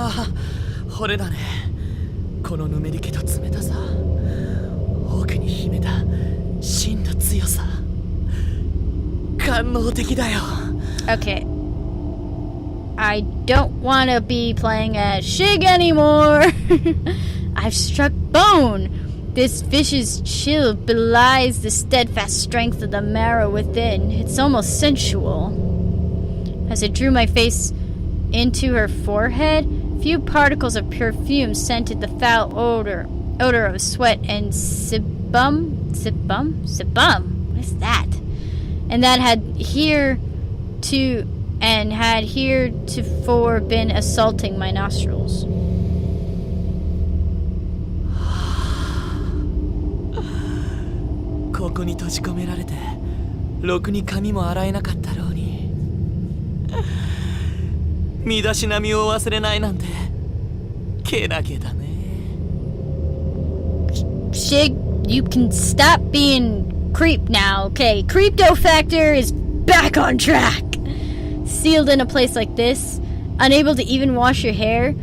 あ、惚れだね。このぬめり気と冷たさ、奥に秘めた真の強さ、官能的だよ。 Okay. I don't want to be playing as Shig anymore. I've struck bone. This vicious chill belies the steadfast strength of the marrow within. It's almost sensual. As I drew my face into her forehead, few particles of perfume scented the foul odor of sweat and sebum? What is that? And that had heretofore been assaulting my nostrils. ここに閉じ込められて、ろくに髪も洗えなかったろうに。身だしなみを忘れないなんて、けなげだね。Shig, you can stop being creep now, okay? Creepto factor is back on track. Sealed in a place like this, unable to even wash your hair,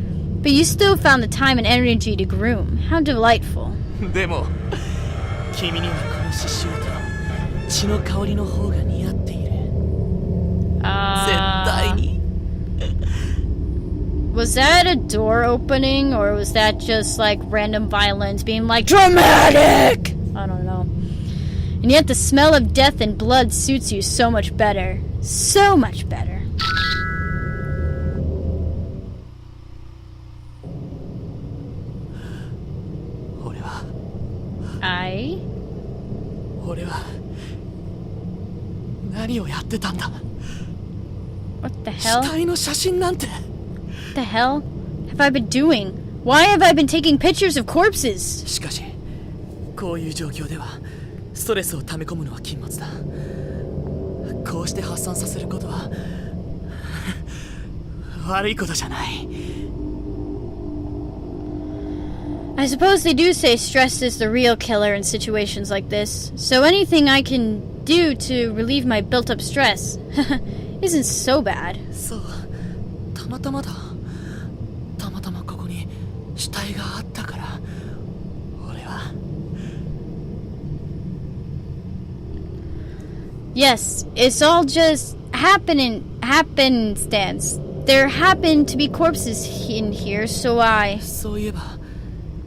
but you still found the time and energy to groom. How delightful. でも、君にはこの刺繍と血の香りの方が似合っている。絶対に。Was that a door opening, or was that just like random violins being like dramatic? I don't know. And yet the smell of death and blood suits you so much better. So much better. I? 俺は何をやってたんだ。 What the hell? 死体の写真なんて。 What the hell have I been doing? Why have I been taking pictures of corpses? しかし、こういう状況ではストレスを溜め込むのは禁物だ。こうして発散させることは悪いことじゃない。 I suppose they do say stress is the real killer in situations like this. So anything I can do to relieve my built-up stress isn't so bad. そう、たまたまだ。たまたまここに死体があったから、俺は。Yes, it's all just happenstance. There happen to be corpses in here, so I... そういえば、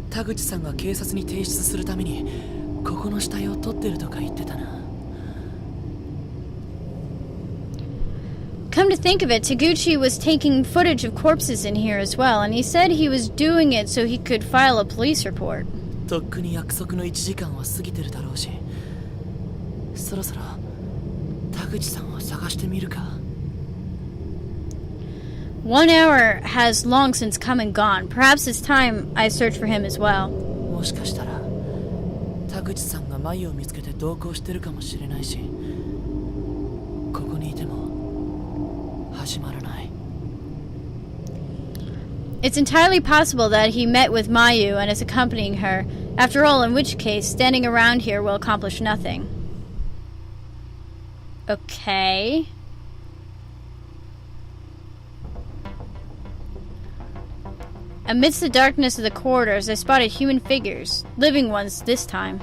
田口さんが警察に提出するためにここの死体を撮ってるとか言ってたな。 Come to think of it, Taguchi was taking footage of corpses in here as well, and he said he was doing it so he could file a police report. とっくに約束の1時間は過ぎてるだろうし、そろそろ田口さんを探してみるか。 1 hour has long since come and gone. Perhaps it's time I search for him as well. もしかしたら田口さんが眉を見つけて同行してるかもしれないし、ここにいても始まらない。 It's entirely possible that he met with Mayu and is accompanying her. After all, in which case, standing around here will accomplish nothing. Okay. Amidst the darkness of the corridors, I spotted human figures. Living ones this time.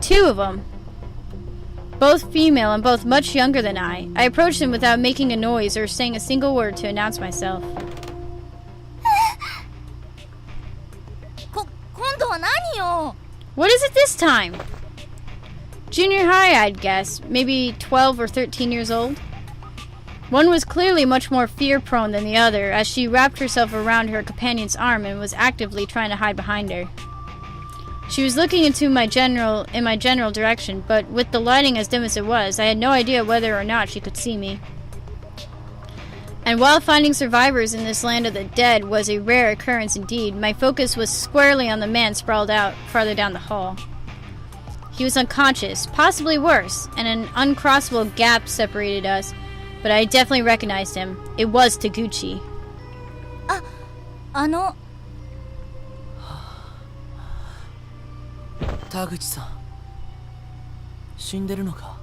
2 of them. Both female and both much younger than I. I approached them without making a noise or saying a single word to announce myself. What is it this time? Junior high, I'd guess. Maybe 12 or 13 years old. One was clearly much more fear-prone than the other, as she wrapped herself around her companion's arm and was actively trying to hide behind her. She was looking in my general direction, but with the lighting as dim as it was, I had no idea whether or not she could see me. And while finding survivors in this land of the dead was a rare occurrence indeed, my focus was squarely on the man sprawled out farther down the hall. He was unconscious, possibly worse, and an uncrossable gap separated us, but I definitely recognized him. It was Taguchi. 田口さん、死んでるのか?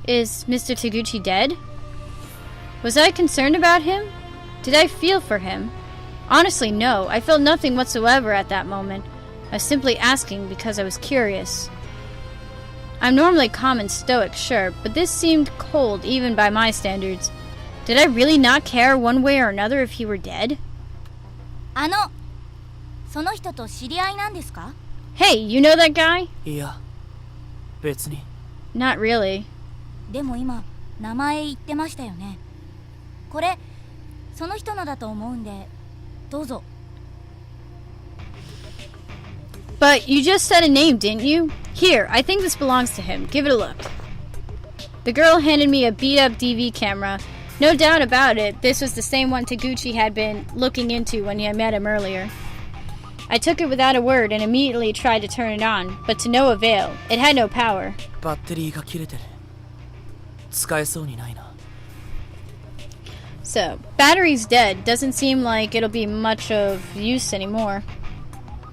Is Mr. Taguchi dead? Was I concerned about him? Did I feel for him? Honestly, no. I felt nothing whatsoever at that moment. I was simply asking because I was curious. I'm normally calm and stoic, sure, but this seemed cold even by my standards. Did I really not care one way or another if he were dead? その人と知り合いなんですか? Hey, you know that guy? いや、別に。Not really. でも今、名前言ってましたよね。これ、その人のだと思うんで、どうぞ。But you just said a name, didn't you? Here, I think this belongs to him. Give it a look. The girl handed me a beat-up DV camera. No doubt about it, this was the same one Taguchi had been looking into when I met him earlier. I took it without a word and immediately tried to turn it on, but to no avail. It had no power. バッテリーが切れてる。使えそうにないな。So, battery's dead. Doesn't seem like it'll be much of use anymore.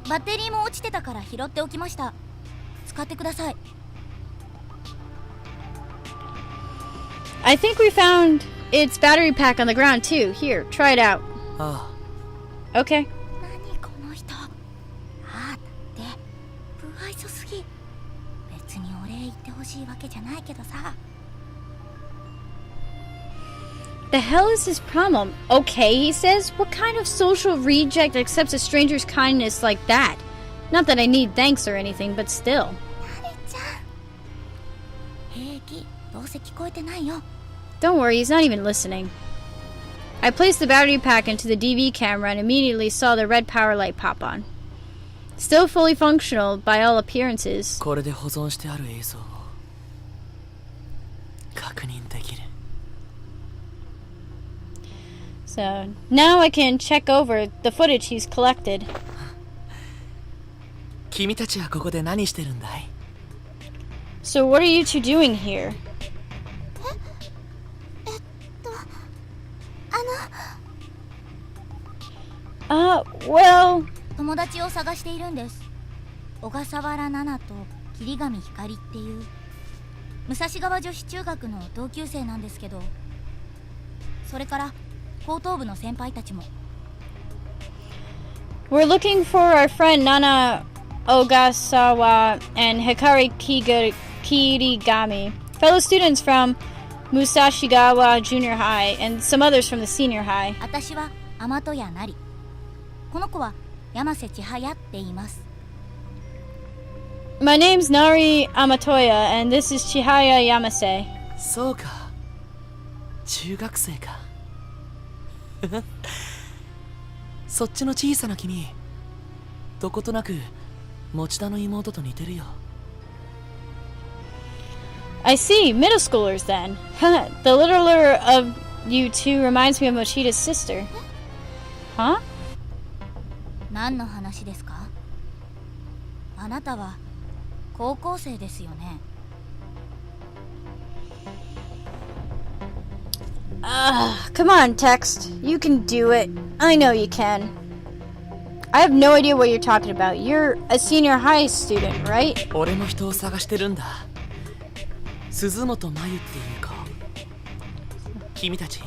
バッテリーも落ちてたから拾っておきました。使ってください。I think we found its battery pack on the ground too. Here, try it out. ああ。Okay. 何この人。ああって不愛想すぎ。別にお礼言ってほしいわけじゃないけどさ。The hell is his problem? Okay, he says. What kind of social reject accepts a stranger's kindness like that? Not that I need thanks or anything, but still. ナレちゃん。平気。どうせ聞こえてないよ。Don't worry, he's not even listening. I placed the battery pack into the DV camera and immediately saw the red power light pop on. Still fully functional by all appearances. これで保存してある映像を確認できる。So, now I can check over the footage he's collected. 君たちはここで何してるんだい? So what are you two doing here? Well... 友達を探しているんです。小笠原奈々と桐上光っていう武蔵川女子中学の同級生なんですけど、それから高等部の先輩たちも。We're looking for our friend Nana Ogasawa and Hikari Kirigami, fellow students from Musashigawa Junior High and some others from the senior high. 私は天戸谷なり。この子は山瀬千早って言います。My name's Nari Amatoya and this is Chihaya Yamase. そうか。中学生か。そっちの小さな君、どことなく持田の妹と似てるよ。I see, middle schoolers then. The littler of you two reminds me of Mochida's sister. Huh? 何の話ですか? あなたは高校生ですよね。Come on, Text. You can do it. I know you can. I have no idea what you're talking about. You're a senior high student, right? 俺の人を探してるんだ。鈴本真由っていう子。君たち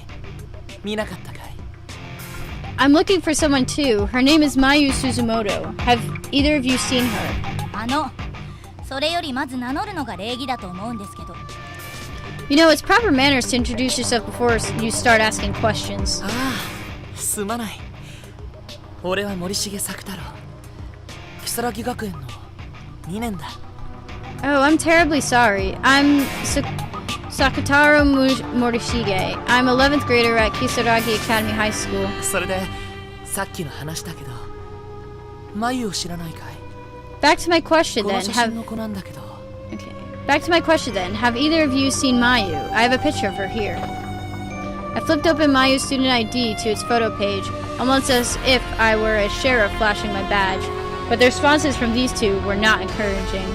見なかったかい? I'm looking for someone too. Her name is Mayu Suzumoto. Have either of you seen her? それよりまず名乗るのが礼儀だと思うんですけど。You know, it's proper manners to introduce yourself before you start asking questions. ああ、すまない。俺は森重作太郎。木更木学園の2年だ。Oh, I'm terribly sorry. I'm Sakutaro Morishige. I'm 11th grader at Kisaragi Academy High School. それで、さっきの話だけど、眉を知らないかい? Back to my question この then. 写真の子なんだけど。Okay. Back to my question then. Have either of you seen Mayu? I have a picture of her here. I flipped open Mayu's student ID to its photo page, almost as if I were a sheriff flashing my badge. But the responses from these two were not encouraging.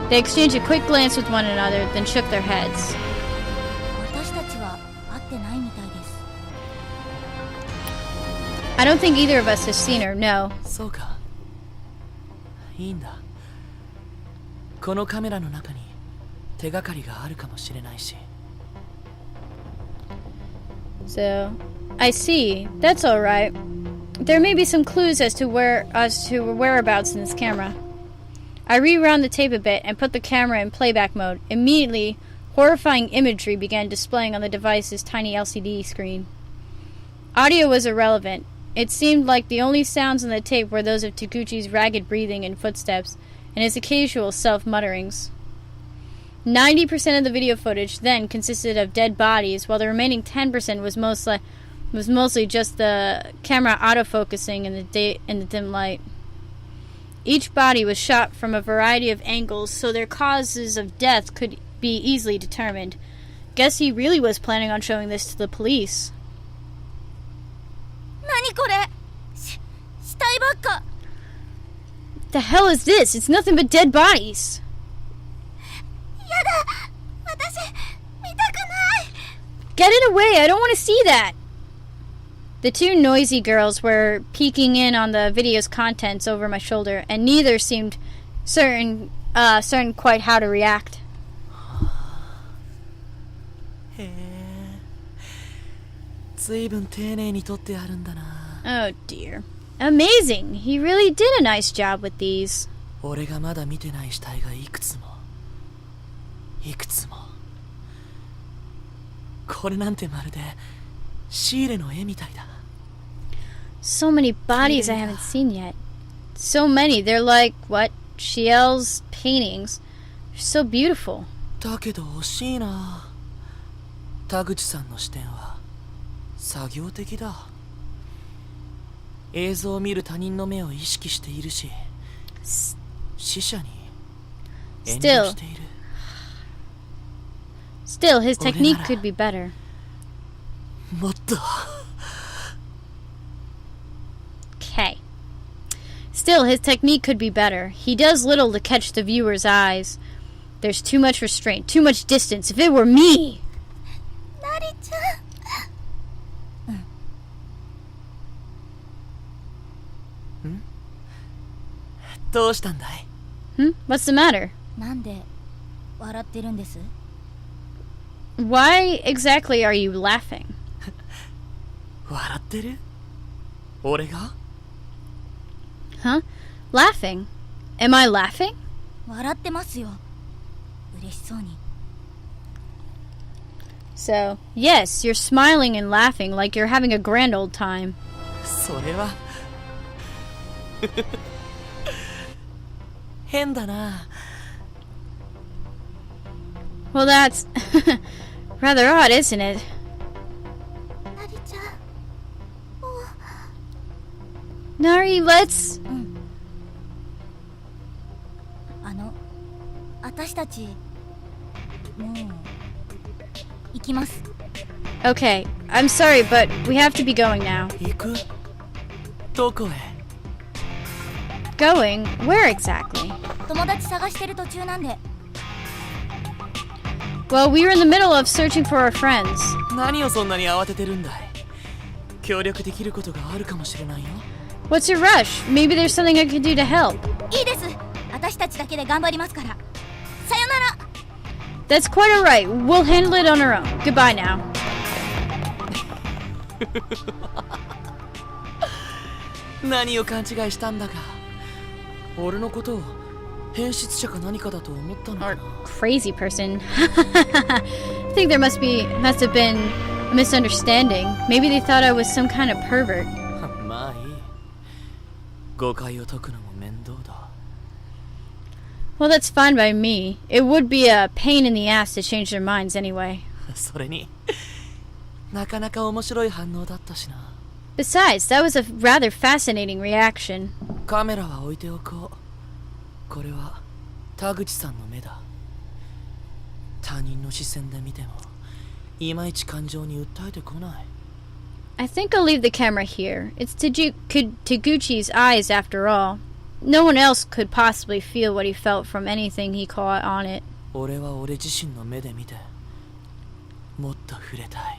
They exchanged a quick glance with one another, then shook their heads. 私たちは会ってないみたいです。I don't think either of us has seen her, no. そうか。いいんだ。このカメラの中に手がかりがあるかもしれないし。So, I see. That's alright. There may be some clues as to whereabouts in this camera. I rewound the tape a bit and put the camera in playback mode. Immediately, horrifying imagery began displaying on the device's tiny LCD screen. Audio was irrelevant. It seemed like the only sounds on the tape were those of Taguchi's ragged breathing and footsteps, and his occasional self-mutterings. 90% of the video footage then consisted of dead bodies, while the remaining 10% was mostly just the camera autofocusing in the dim light. Each body was shot from a variety of angles, so their causes of death could be easily determined. Guess he really was planning on showing this to the police. 何これ死体ばっか The hell is this? It's nothing but dead bodies. やだ私見たくない Get it away! I don't want to see that! The two noisy girls were peeking in on the video's contents over my shoulder, and neither seemed certain quite how to react. へえ、ずいぶん丁寧に撮ってあるんだな。 Oh dear. Amazing! He really did a nice job with these. 俺がまだ見てない死体がいくつも。これなんてまるでシーレの絵みたいだ。 So many bodies I haven't seen yet. So many. They're like, what? Shiel's paintings. They're so beautiful. だけど惜しいな。田口さんの視点は作業的だ。映像を見る他人の目を意識しているし、死者に遠慮している。Still, his technique could be better. もっと。 Okay. Still, his technique could be better. He does little to catch the viewer's eyes. There's too much restraint, too much distance. If it were me! なりちゃん。どうしたんだい？ What's the matter? なんで笑ってるんです Why exactly are you laughing? 笑ってる？俺が？ Huh? Laughing? Am I laughing? 笑ってますよ嬉しそうに So, yes, you're smiling and laughing like you're having a grand old time. それは変だな。 Well, that's rather odd, isn't it? なりちゃん Nari, let's... 私たちもう行きます Okay, I'm sorry, but we have to be going now. 行く？どこへ？ Going? Where exactly? 友達探してる途中なんで Well, we were in the middle of searching for our friends. 何をそんなに慌ててるんだい？協力できることがあるかもしれないよ。 What's your rush? Maybe there's something I could do to help. いいです私たちだけで頑張りますからさよなら That's quite alright. We'll handle it on our own. Goodbye now. 何を勘違いしたんだか。俺のことを変質者か何かだと思ったのか Or な。 crazy person. I think there must have been a misunderstanding. Maybe they thought I was some kind of pervert. まあいい。誤解を解くのも面倒だ。 Well, that's fine by me. It would be a pain in the ass to change their minds anyway. それになかなか面白い反応だったしな。 Besides, that was a rather fascinating reaction. カメラは置いておこう。これは田口さんの目だ。他人の視線で見てもいまいち感情に訴えてこない。 I think I'll leave the camera here. It's Taguchi's eyes after all. No one else could possibly feel what he felt from anything he caught on it. 俺は俺自身の目で見てもっと触れたい。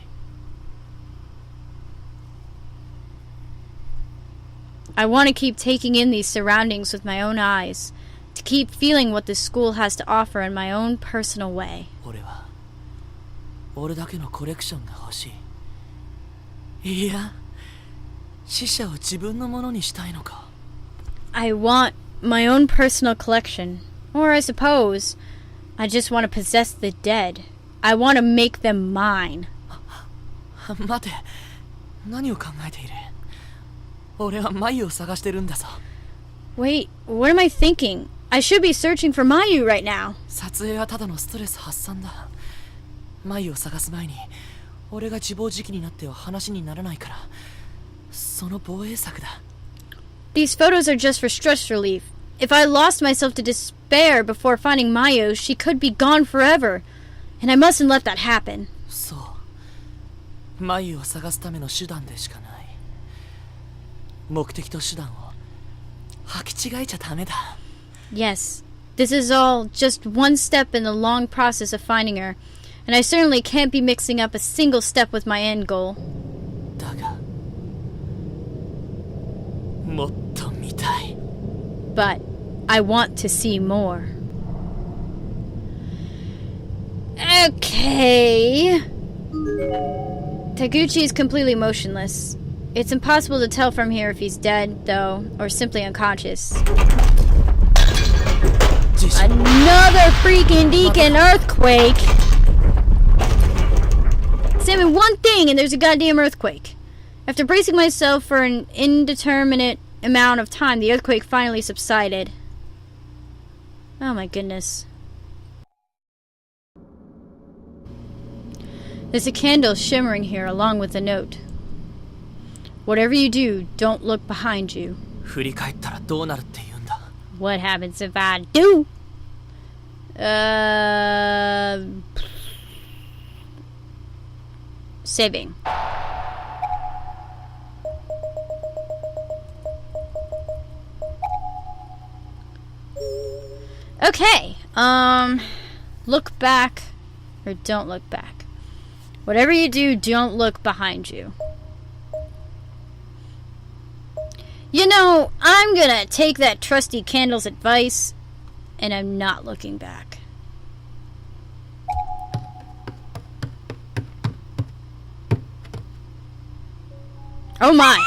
I want to keep taking in these surroundings with my own eyes, to keep feeling what this school has to offer in my own personal way. 俺は俺だけのコレクションが欲しい。いや、死者を自分のものにしたいのか。I want my own personal collection. Or I suppose, I just want to possess the dead. I want to make them mine. 待て、何を考えている？俺は眉を探してるんだぞ。Wait, what am I thinking? I should be searching for Mayu right now. 撮影はただのストレス発散だ。眉を探す前に、俺が自暴自棄になっては話にならないから、その防衛策だ。These photos are just for stress relief. If I lost myself to despair before finding Mayu, she could be gone forever. And I mustn't let that happen. そう。眉を探すための手段でしかない。目的と手段を履き違えちゃダメだ。Yes, this is all just one step in the long process of finding her, and I certainly can't be mixing up a single step with my end goal. だが、もっと見たい。But I want to see more. Okay. Taguchi is completely motionless. It's impossible to tell from here if he's dead, though, or simply unconscious. Another freaking deacon earthquake! Examine one thing and there's a goddamn earthquake. After bracing myself for an indeterminate amount of time, the earthquake finally subsided. Oh my goodness. There's a candle shimmering here along with a note. Whatever you do, don't look behind you. 振り返ったらどうなるって言うんだ。What happens if I do? Saving. Okay. Look back or don't look back. Whatever you do, don't look behind you. You know, I'm gonna take that trusty candle's advice, and I'm not looking back. Oh my!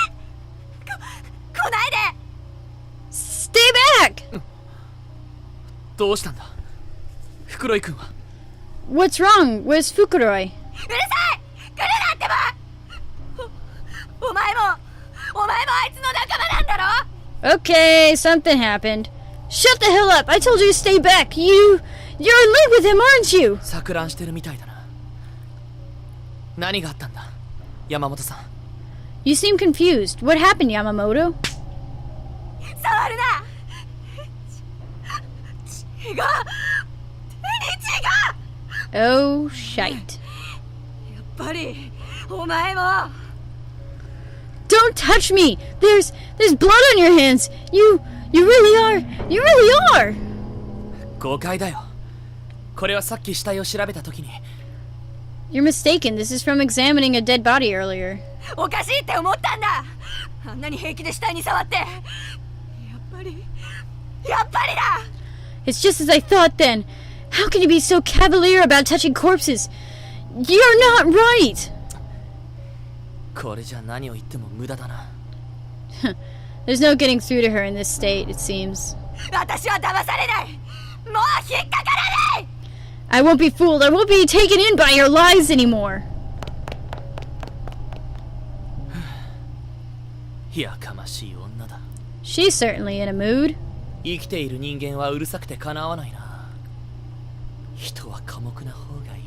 Stay back! どうしたんだ？袋井君は。What's wrong? Where's Fukuroi? うるさい！来るなってば！お前もあいつの仲間なんだろ？ Okay, something happened. Shut the hell up! I told you to stay back! You're in league with him, aren't you? 錯乱してるみたいだな。何があったんだ？山本さん。You seem confused. What happened, Yamamoto? 触るな！血が！手に血が！ Oh, shite. やっぱりお前も Don't touch me! There's blood on your hands! You really are! 誤解だよ。これはさっき死体を調べたときに。You're mistaken. This is from examining a dead body earlier. おかしいって思ったんだ。あんなに平気で死体に触って。やっぱりだ。 It's just as I thought then. How can you be so cavalier about touching corpses? You're not right! これじゃ何を言っても無駄だな。There's no getting through to her in this state, it seems. 私は騙されない。もう引っかからない。 I won't be fooled. I won't be taken in by your lies anymore. やかましい女だ。 She's certainly in a mood. 生きている人間はうるさくてかなわないな。人は寡黙な方がいい。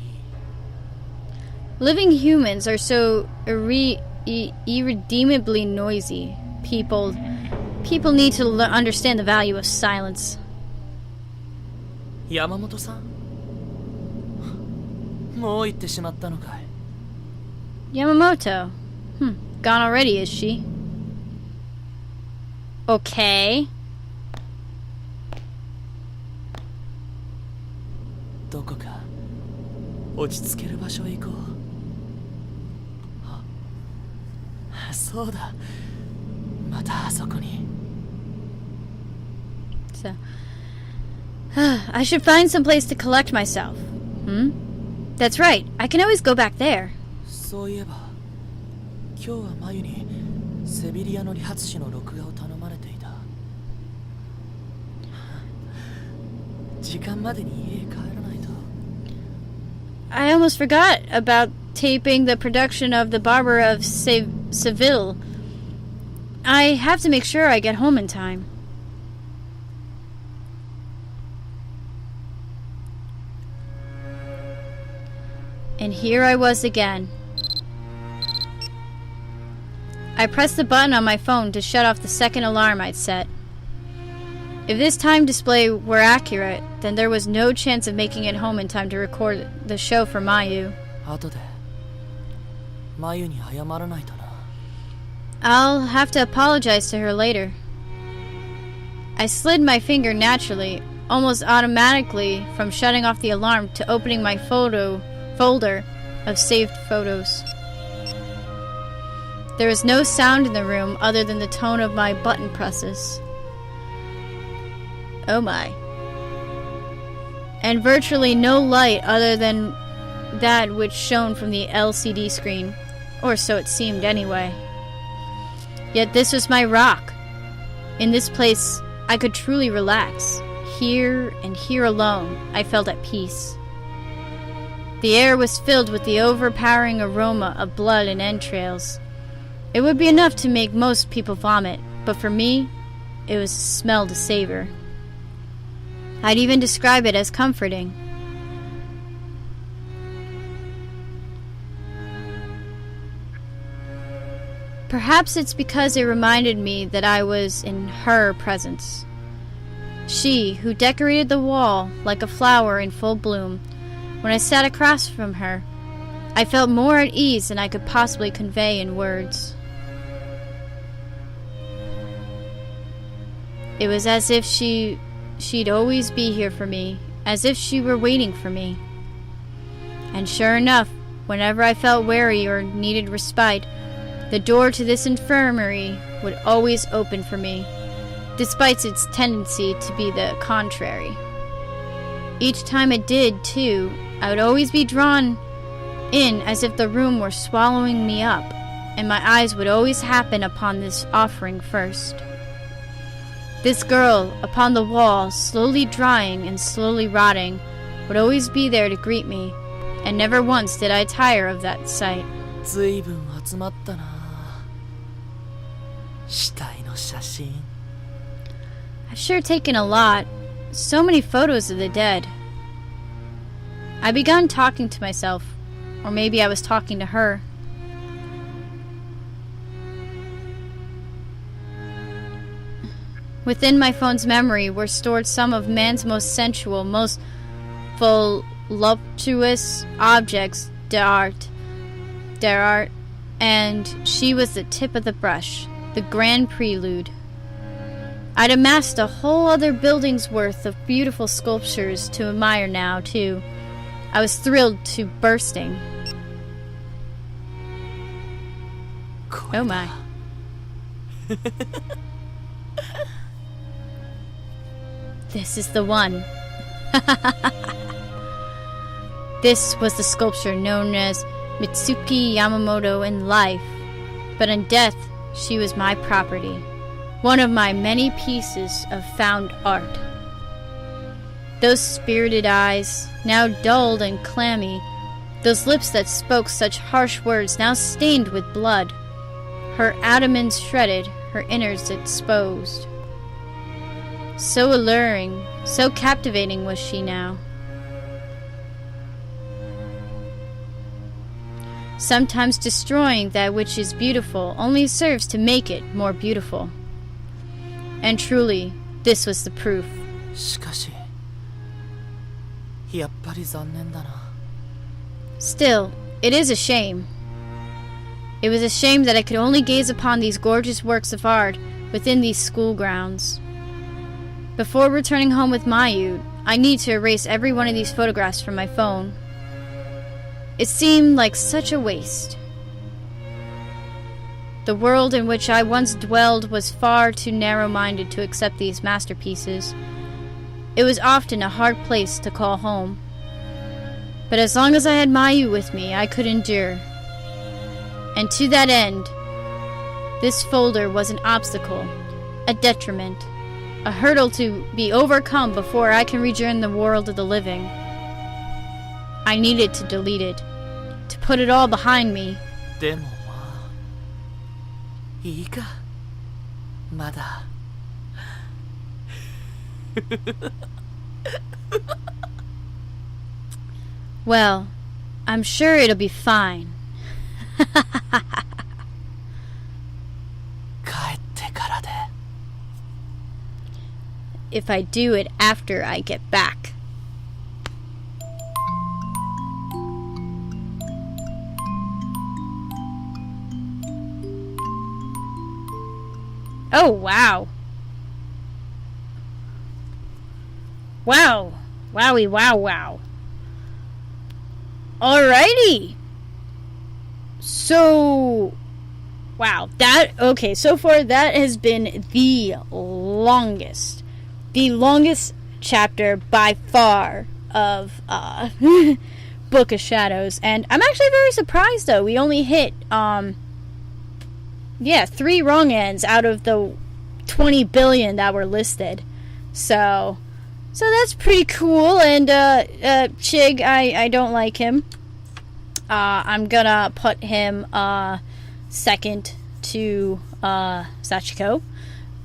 Living humans are so irredeemably noisy. People need to understand the value of silence. 山本さん、もう行ってしまったのかい。Yamamoto. Gone already, is she? Okay. どこか落ち着ける場所へ行こう。あ、そうだ。またあそこに。So, I should find some place to collect myself. That's right. I can always go back there. そういえば今日はマユにセビリアの理髪師の録画を頼まれていた。時間までに家へ帰らないと。 I almost forgot about taping the production of The Barber of Seville. I have to make sure I get home in time. And here I was again. I pressed the button on my phone to shut off the second alarm I'd set. If this time display were accurate, then there was no chance of making it home in time to record the show for Mayu. 後でマユに謝らないとな。 I'll have to apologize to her later. I slid my finger naturally, almost automatically, from shutting off the alarm to opening my folder of saved photos. There was no sound in the room other than the tone of my button presses. Oh my. And virtually no light other than that which shone from the LCD screen, or so it seemed anyway. Yet this was my rock. In this place, I could truly relax. Here and here alone, I felt at peace. The air was filled with the overpowering aroma of blood and entrails. It would be enough to make most people vomit, but for me, it was a smell to savor. I'd even describe it as comforting. Perhaps it's because it reminded me that I was in her presence. She, who decorated the wall like a flower in full bloom. When I sat across from her, I felt more at ease than I could possibly convey in words. It was as if she'd always be here for me, as if she were waiting for me. And sure enough, whenever I felt weary or needed respite, the door to this infirmary would always open for me, despite its tendency to be the contrary. Each time it did, too, I would always be drawn in as if the room were swallowing me up, and my eyes would always happen upon this offering first. This girl, upon the wall, slowly drying and slowly rotting, would always be there to greet me, and never once did I tire of that sight. 随分集まったな。死体の写真。 I've sure taken a lot. So many photos of the dead. I began talking to myself, or maybe I was talking to her. Within my phone's memory were stored some of man's most sensual, most voluptuous objects d'art, and she was the tip of the brush, the grand prelude. I'd amassed a whole other building's worth of beautiful sculptures to admire now, too. I was thrilled to bursting. Oh my. This is the one. This was the sculpture known as Mitsuki Yamamoto in life, but in death she was my property, one of my many pieces of found art. Those spirited eyes, now dulled and clammy, those lips that spoke such harsh words, now stained with blood, her abdomen shredded, her innards exposed. So alluring, so captivating was she now. Sometimes destroying that which is beautiful only serves to make it more beautiful. And truly, this was the proof. しかし、やっぱり残念だな。 Still, it is a shame. It was a shame that I could only gaze upon these gorgeous works of art within these school grounds. Before returning home with Mayu, I need to erase every one of these photographs from my phone. It seemed like such a waste. The world in which I once dwelled was far too narrow-minded to accept these masterpieces. It was often a hard place to call home. But as long as I had Mayu with me, I could endure. And to that end, this folder was an obstacle, a detriment, a hurdle to be overcome before I can rejoin the world of the living. I needed to delete it, to put it all behind me. でもまあいいかまだ Well, I'm sure it'll be fine. 帰ってからで If I do it after I get back. Oh, wow. Wow. Wowie, wow, wow. Alrighty. So, wow. Okay, so far that has been the longest chapter by far of Book of Shadows. And I'm actually very surprised, though. We only hit, 3 wrong ends out of the 20 billion that were listed. So that's pretty cool. And Chig, I don't like him. I'm gonna put him second to Sachiko.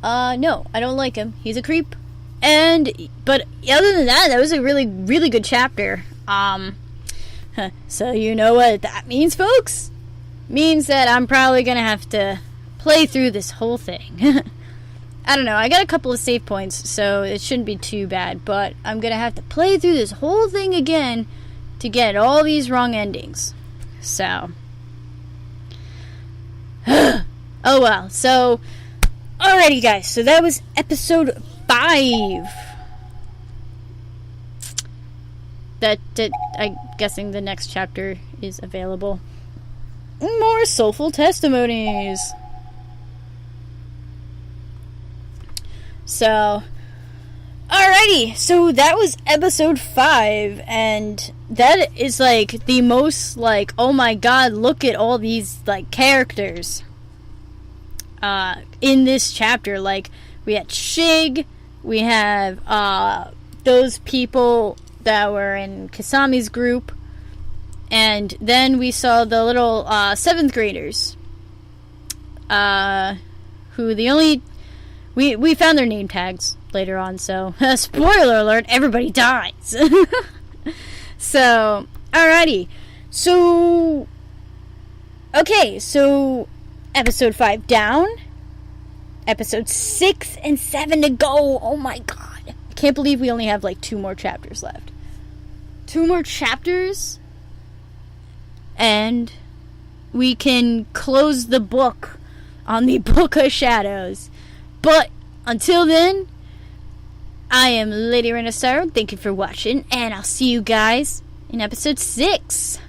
No, I don't like him. He's a creep. But other than that, that was a really, really good chapter. So you know what that means, folks? Means that I'm probably gonna have to play through this whole thing. I don't know, I got a couple of save points, so it shouldn't be too bad, but I'm gonna have to play through this whole thing again to get all these wrong endings. So oh well. So alrighty, guys, so that was episode 5. That I'm guessing the next chapter is available. More soulful testimonies. So, alrighty, so that was episode 5, and that is like the most like, oh my god, look at all these like characters in this chapter. Like, we had Shig, we have those people that were in Kasami's group, and then we saw the little 7th graders, who the only... We found their name tags later on, so... spoiler alert, everybody dies! So, alrighty. So... Okay, so... Episode 5 down. Episode 6 and 7 to go. Oh my god. I can't believe we only have like 2 more chapters left. 2 more chapters? And... we can close the book on the Book of Shadows. But until then, I am Lady Renaissaro. Thank you for watching, and I'll see you guys in episode 6.